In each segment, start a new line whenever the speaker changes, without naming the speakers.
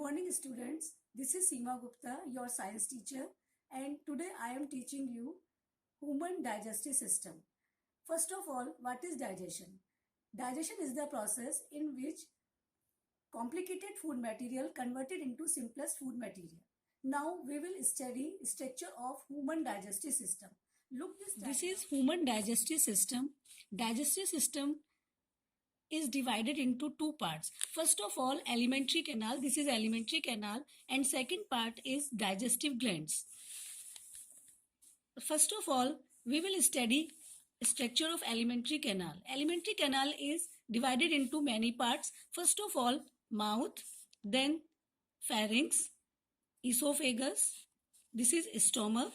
morning, students. This is Seema Gupta, your science teacher, and today I am teaching you human digestive system. First of all, what is digestion? Digestion is the process in which complicated food material converted into simplest food material. Now we will study structure of human digestive system. Look this is human digestive system. Digestive system is divided into two parts. First of all, alimentary canal. This is alimentary canal, and second part is digestive glands. First of all, we will study structure of alimentary canal. Alimentary canal is divided into many parts. First of all, mouth, then pharynx, esophagus. This is stomach.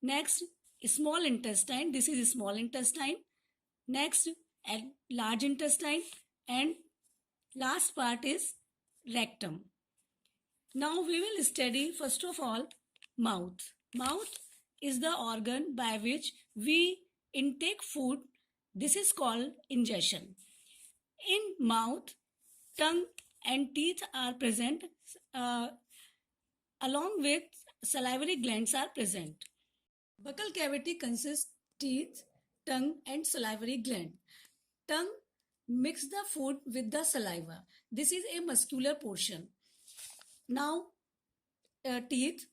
Next, small intestine. This is small intestine. Next, large intestine, and last part is rectum. Now we will study first of all mouth. Mouth is the organ by which we intake food. This is called ingestion. In mouth, tongue and teeth are present, along with salivary glands are present. Buccal cavity consists teeth, tongue and salivary gland. Tongue mix the food with the saliva. This is a muscular portion. Now, teeth.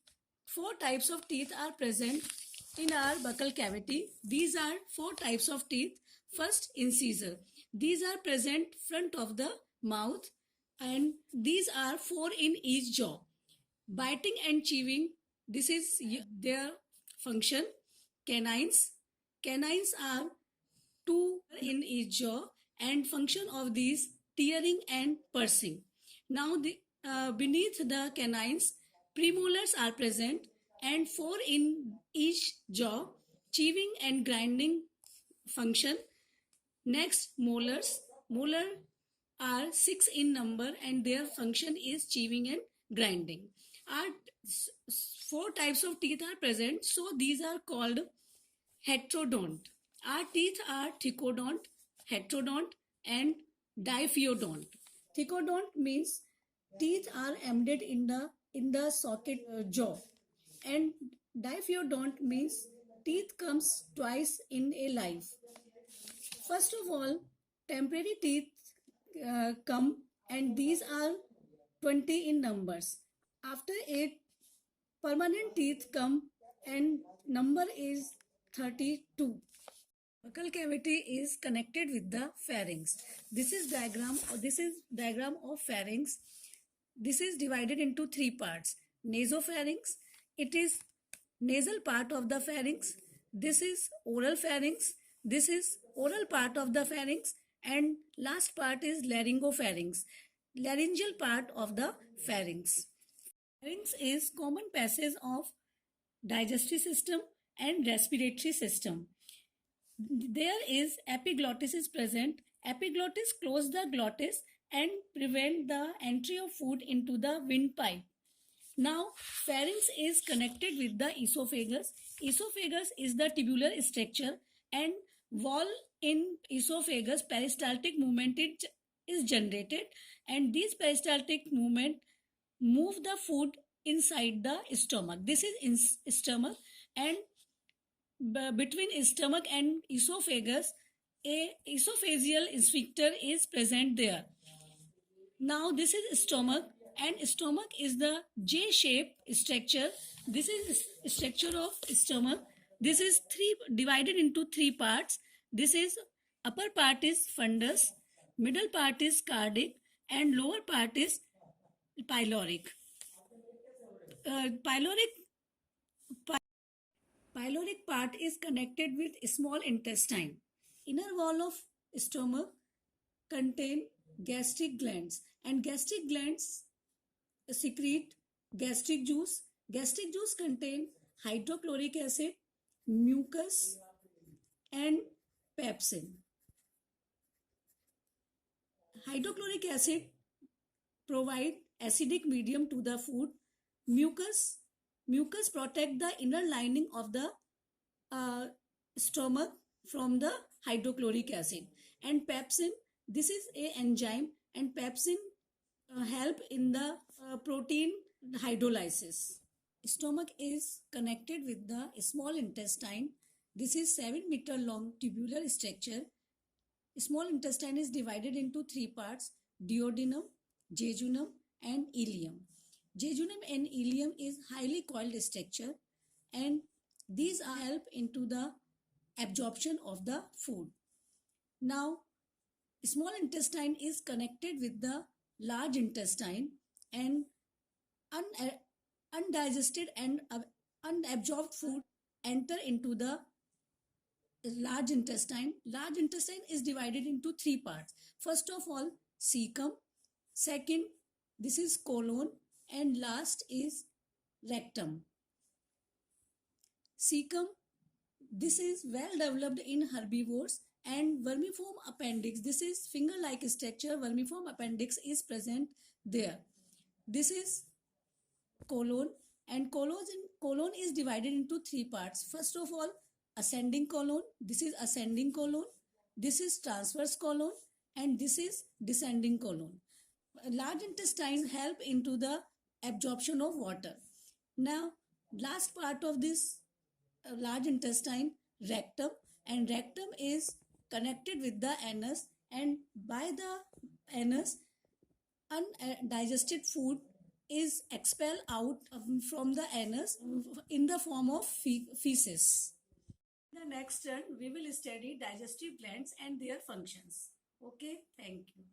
4 types of teeth are present in our buccal cavity. These are 4 types of teeth. First, incisor. These are present front of the mouth, and these are 4 in each jaw. Biting and chewing. This is their function. Canines. Canines are 2 in each jaw, and function of these tearing and pursing. Now beneath the canines, premolars are present and 4 in each jaw, chewing and grinding function. Next, molars. Molar are 6 in number and their function is chewing and grinding. 4 types of teeth are present, so these are called heterodont. Our teeth are thecodont, heterodont and diphyodont. Thecodont means teeth are embedded in the socket jaw, and diphyodont means teeth comes twice in a life. First of all, temporary teeth come, and these are 20 in numbers. After it, permanent teeth come, and number is 32. Buccal cavity is connected with the pharynx. This is diagram of pharynx. This is divided into 3 parts. Nasopharynx, it is nasal part of the pharynx. This is oral pharynx. This is oral part of the pharynx, and last part is laryngopharynx, laryngeal part of the pharynx. Pharynx is common passage of digestive system and respiratory system. There is epiglottis is present. Epiglottis close the glottis and prevent the entry of food into the windpipe. Now, pharynx is connected with the esophagus. Esophagus is the tubular structure, and wall in esophagus peristaltic movement is generated, and this peristaltic movement move the food inside the stomach. This is stomach, and between stomach and esophagus, a esophageal sphincter is present there. Now this is stomach, and stomach is the J-shaped structure. This is structure of stomach. This is divided into 3 parts. This is upper part is fundus, middle part is cardiac, and lower part is pyloric. Pyloric part is connected with small intestine. Inner wall of stomach contain gastric glands, and gastric glands secrete gastric juice. Gastric juice contain hydrochloric acid, mucus and pepsin. Hydrochloric acid provide acidic medium to the food. Mucus protect the inner lining of the stomach from the hydrochloric acid. And pepsin, this is a enzyme, and pepsin help in the protein hydrolysis. Stomach is connected with the small intestine. This is 7-meter long tubular structure. Small intestine is divided into three parts: duodenum, jejunum, and ileum. Jejunum and ileum is highly coiled structure, and these are help into the absorption of the food. Now, small intestine is connected with the large intestine, and undigested and unabsorbed food enter into the large intestine. Large intestine is divided into three parts. First of all, cecum. Second, this is colon, and last is rectum. Cecum, this is well developed in herbivores, and vermiform appendix, this is finger-like structure, vermiform appendix is present there. This is colon, and colon is divided into three parts. First of all, ascending colon, this is ascending colon, this is transverse colon, and this is descending colon. Large intestine help into the absorption of water. Now, last part of this large intestine, rectum, and rectum is connected with the anus, and by the anus, undigested food is expelled out from the anus in the form of feces. In the next turn, we will study digestive glands and their functions. Okay, thank you.